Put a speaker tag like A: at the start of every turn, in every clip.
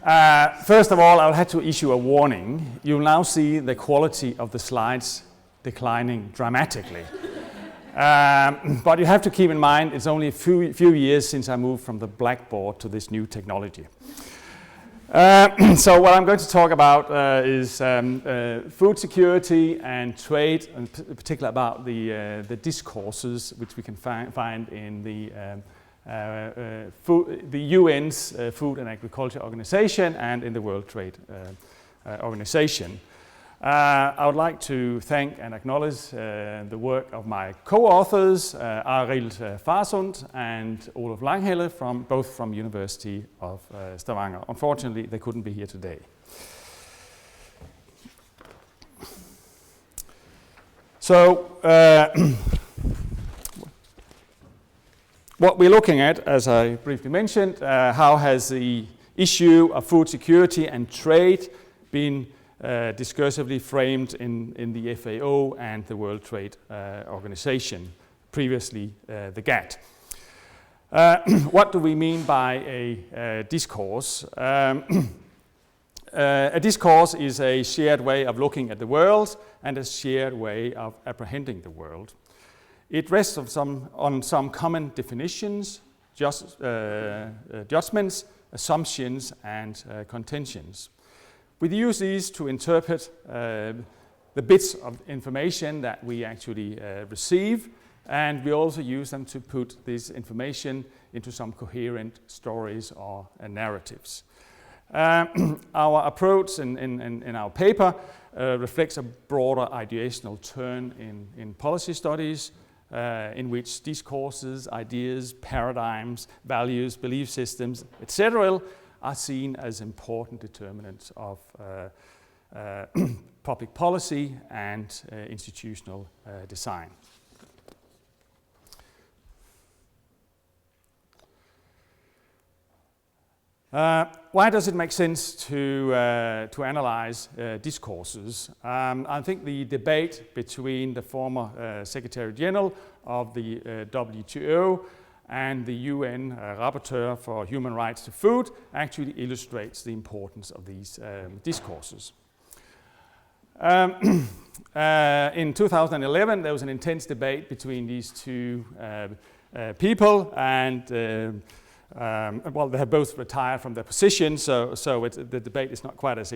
A: First of all, I'll have to issue a warning. You'll now see the quality of the slides declining dramatically. But you have to keep in mind it's only a few years since I moved from the blackboard to this new technology. So what I'm going to talk about is food security and trade, and particularly about the discourses which we can find in the UN's Food and Agriculture Organization and in the World Trade Organization. I would like to thank and acknowledge the work of my co-authors, Arild Farsund and Olaf Langhelle, both from University of Stavanger. Unfortunately, they couldn't be here today. So, what we're looking at, as I briefly mentioned, how has the issue of food security and trade been discursively framed in the FAO and the World Trade Organization, previously the GATT. What do we mean by a discourse? A discourse is a shared way of looking at the world and a shared way of apprehending the world. It rests on some common definitions, judgments, assumptions, and contentions. We use these to interpret the bits of information that we actually receive, and we also use them to put this information into some coherent stories or narratives. Our approach in our paper reflects a broader ideational turn in policy studies, in which discourses, ideas, paradigms, values, belief systems, etc. are seen as important determinants of public policy and institutional design. Why does it make sense to analyze discourses? I think the debate between the former Secretary General of the WTO and the UN Rapporteur for Human Rights to Food actually illustrates the importance of these discourses. In 2011, there was an intense debate between these two people, and well, they have both retired from their positions, so the debate is not quite as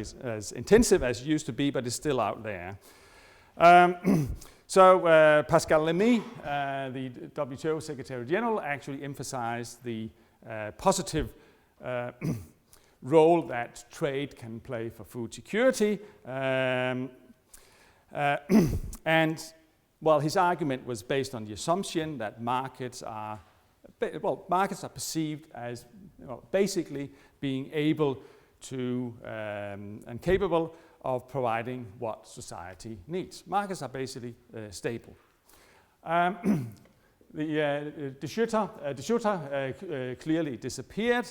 A: intensive as it used to be, but it's still out there. So Pascal Lamy, the WTO Secretary General, actually emphasized the positive role that trade can play for food security. And well, his argument was based on the assumption that markets are perceived as basically being able to and capable of providing what society needs. Markets are basically stable. The Schutter clearly disagreed,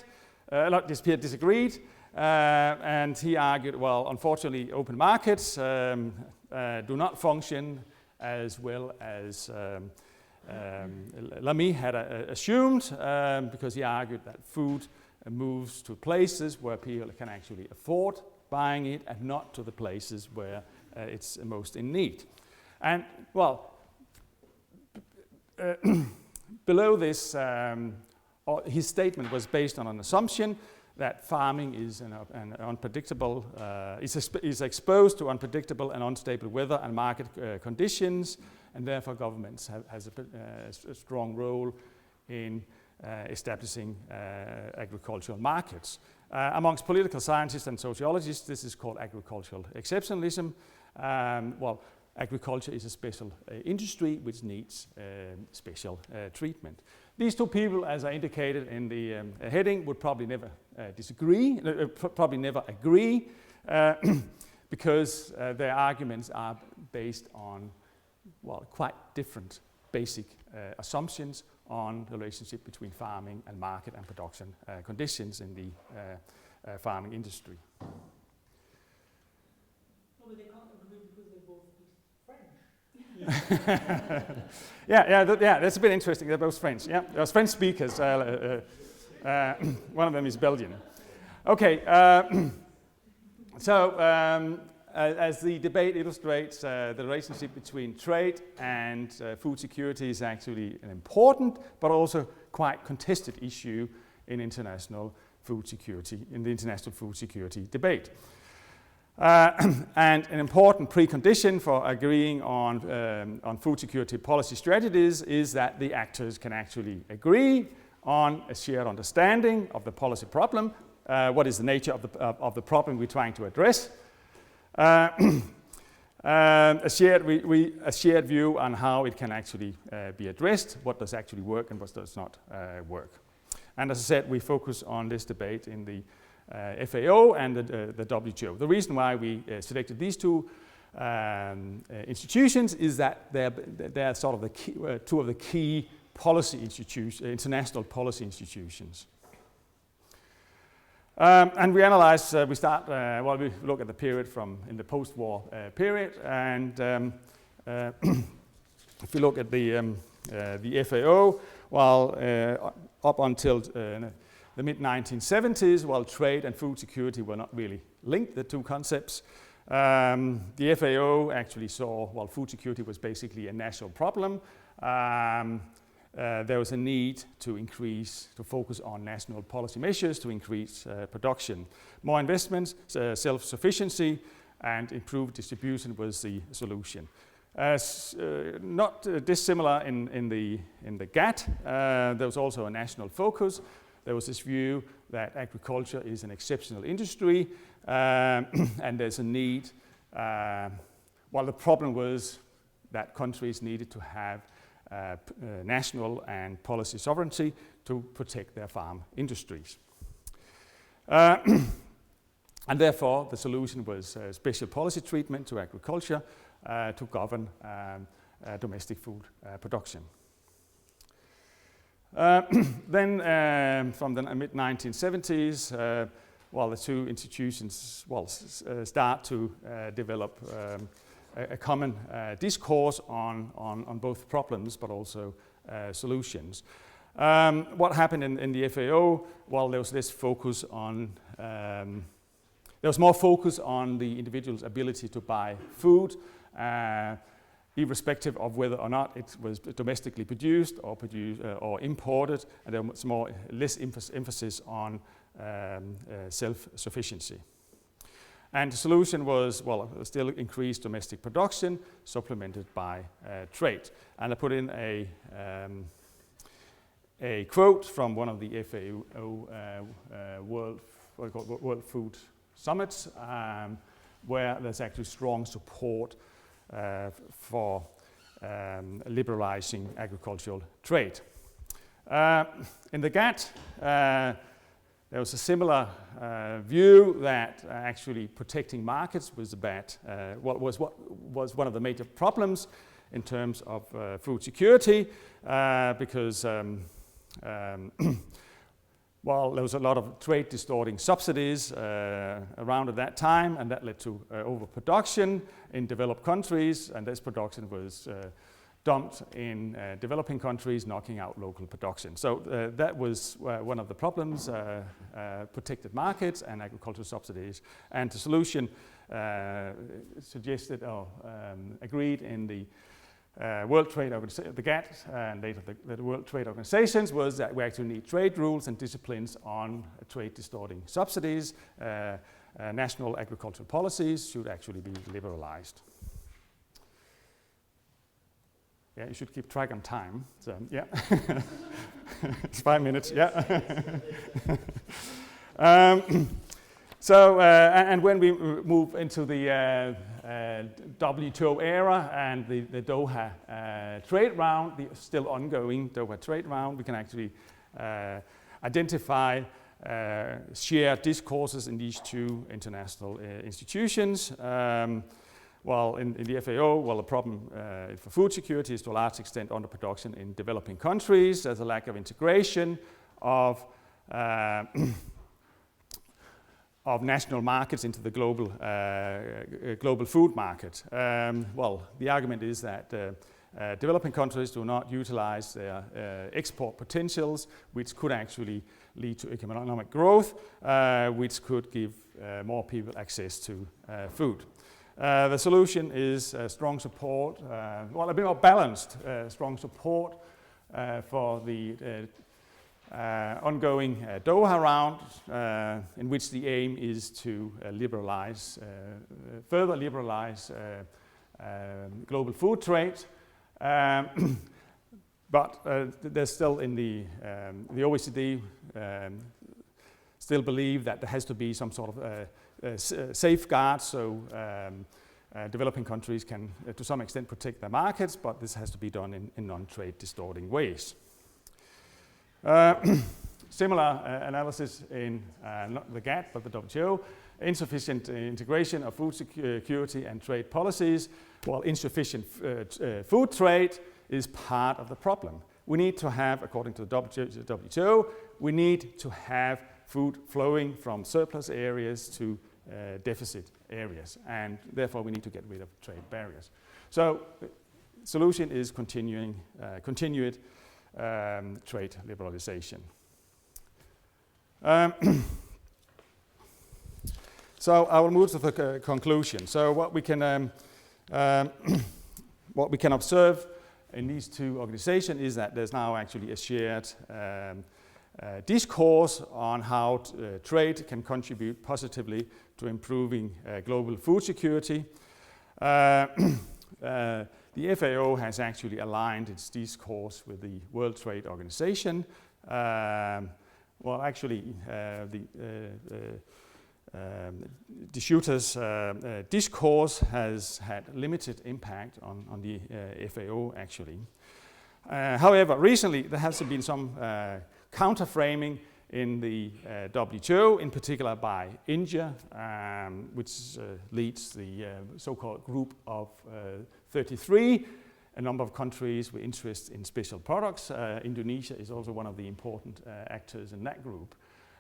A: and he argued, well, unfortunately, open markets do not function as well as Lamy had assumed, because he argued that food moves to places where people can actually afford buying it and not to the places where it's most in need. And well, below this, his statement was based on an assumption that farming is an unpredictable, is exposed to unpredictable and unstable weather and market conditions, and therefore governments has a strong role in establishing agricultural markets. Amongst political scientists and sociologists, this is called agricultural exceptionalism. Well, agriculture is a special industry which needs special treatment. These two people, as I indicated in the heading, would probably never agree, because their arguments are based on, well, quite different basic assumptions on the relationship between farming and market and production conditions in the farming industry.
B: No, but they can't agree because they both speak French.
A: Yeah, that's a bit interesting. They're both French. Yeah, they're French speakers. One of them is Belgian. Okay, so as the debate illustrates, the relationship between trade and food security is actually an important but also quite contested issue in international food security, in the international food security debate. And an important precondition for agreeing on food security policy strategies is that the actors can actually agree on a shared understanding of the policy problem. What is the nature of the problem we're trying to address? A shared view on how it can actually be addressed, what does actually work and what does not work. And as I said, we focus on this debate in the FAO and the WTO. The reason why we selected these two institutions is that they're sort of the key, two of the key policy institutions, international policy institutions. And we analyze, we look at the period in the post-war period, and if you look at the FAO, up until the mid-1970s, while trade and food security were not really linked, the two concepts, the FAO actually saw, food security was basically a national problem. There was a need to focus on national policy measures to increase production. More investments, self-sufficiency, and improved distribution was the solution. Not dissimilar in the GATT, there was also a national focus. There was this view that agriculture is an exceptional industry, and there's a need. The problem was that countries needed to have national and policy sovereignty to protect their farm industries. And therefore, the solution was special policy treatment to agriculture to govern domestic food production. Then from the mid-1970s, the two institutions start to develop a common discourse on both problems but also solutions. What happened in the FAO? There was less focus on there was more focus on the individual's ability to buy food, irrespective of whether or not it was domestically produced or imported, and there was less emphasis on self-sufficiency. And the solution was, still increased domestic production, supplemented by trade. And I put in a quote from one of the FAO World Food Summits, where there's actually strong support for liberalizing agricultural trade. In the GATT, there was a similar view that actually protecting markets was was one of the major problems in terms of food security, because there was a lot of trade distorting subsidies around at that time, and that led to overproduction in developed countries, and this production was dumped in developing countries, knocking out local production. So that was one of the problems, protected markets and agricultural subsidies. And the solution suggested or agreed in the World Trade Organization, the GATT, and later the World Trade Organizations, was that we actually need trade rules and disciplines on trade distorting subsidies. National agricultural policies should actually be liberalized. Yeah, you should keep track on time. So, yeah, it's 5 minutes. Yeah. And when we move into the WTO era and the Doha trade round, the still ongoing Doha trade round, we can actually identify shared discourses in these two international institutions. In the FAO, the problem for food security is to a large extent underproduction in developing countries. There's a lack of integration of national markets into the global food market. The argument is that developing countries do not utilize their export potentials, which could actually lead to economic growth, which could give more people access to food. The solution is strong support, well, a bit more balanced, strong support for the ongoing Doha round, in which the aim is to further liberalize global food trade. But there's still in the OECD still believe that there has to be some sort of safeguards, so developing countries can to some extent protect their markets, but this has to be done in non-trade distorting ways. Similar analysis in not the GATT but the WTO, insufficient integration of food security and trade policies. Well, insufficient food trade is part of the problem. We need to have, according to the WTO, we need to have food flowing from surplus areas to deficit areas, and therefore we need to get rid of trade barriers. So the solution is continued trade liberalization. So I will move to the conclusion. So what we can observe in these two organizations is that there's now actually a shared discourse on how trade can contribute positively to improving global food security. The FAO has actually aligned its discourse with the World Trade Organization. Well, actually, the Schutter's discourse has had limited impact on the FAO, actually. However, recently there has been some counter-framing in the WTO, in particular by India, which leads the so-called group of 33, a number of countries with interest in special products. Indonesia is also one of the important actors in that group.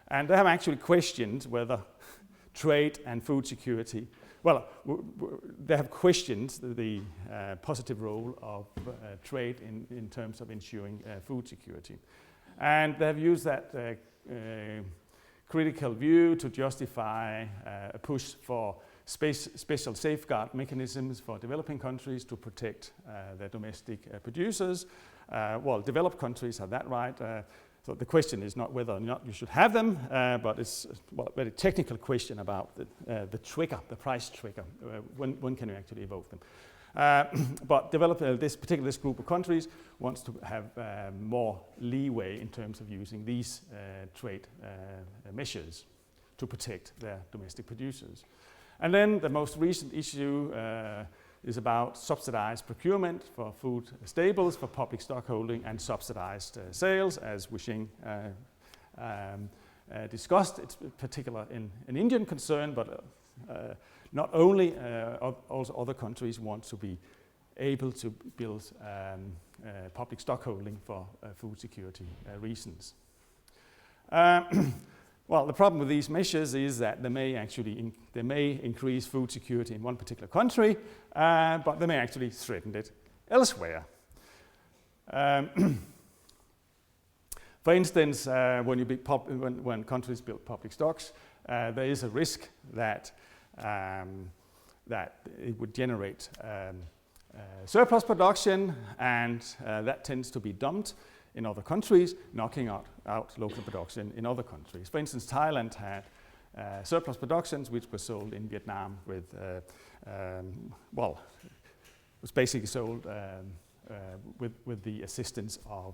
A: And they have actually questioned whether trade and food security, well, they have questioned the positive role of trade in terms of ensuring food security. And they have used that critical view to justify a push for special safeguard mechanisms for developing countries to protect their domestic producers. Well, developed countries have that right. So the question is not whether or not you should have them, but it's a very technical question about the trigger, the price trigger. When can you actually evoke them? But this group of countries wants to have more leeway in terms of using these trade measures to protect their domestic producers. And then the most recent issue is about subsidized procurement for food staples for public stockholding and subsidized sales, as Wishing discussed. It's particular an Indian concern, but not only, also other countries want to be able to build public stockholding for food security reasons. Well, the problem with these measures is that they may increase food security in one particular country, but they may actually threaten it elsewhere. For instance, when countries build public stocks, there is a risk that it would generate surplus production, and that tends to be dumped in other countries, knocking out local production in other countries. For instance, Thailand had surplus productions which were sold in Vietnam with, was basically sold with the assistance of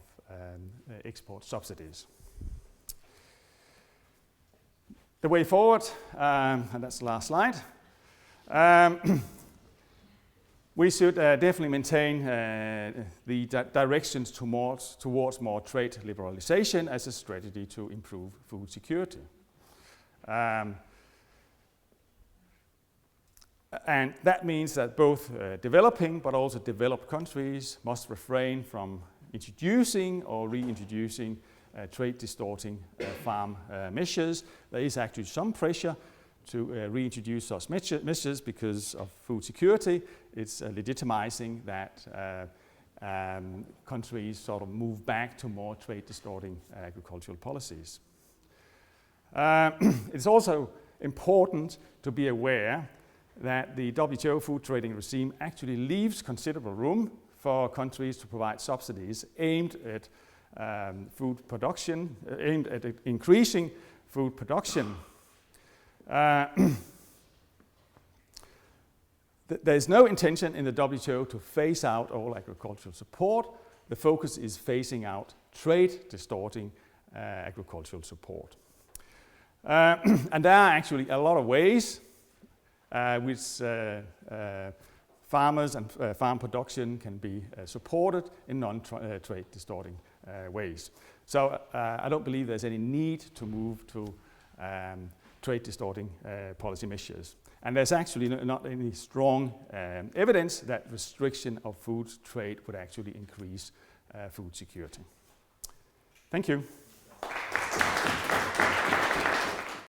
A: export subsidies. The way forward, and that's the last slide. We should definitely maintain the directions towards more trade liberalization as a strategy to improve food security. And that means that both developing but also developed countries must refrain from introducing or reintroducing trade distorting farm measures. There is actually some pressure to reintroduce such measures because of food security. It's legitimizing that countries sort of move back to more trade-distorting agricultural policies. It's also important to be aware that the WTO food trading regime actually leaves considerable room for countries to provide subsidies aimed at food production, aimed at increasing food production. There's no intention in the WTO to phase out all agricultural support. The focus is phasing out trade-distorting agricultural support. And there are actually a lot of ways which farmers and farm production can be supported in non-trade distorting ways. So I don't believe there's any need to move to trade distorting policy measures. And there's actually not any strong evidence that restriction of food trade would actually increase food security. Thank you.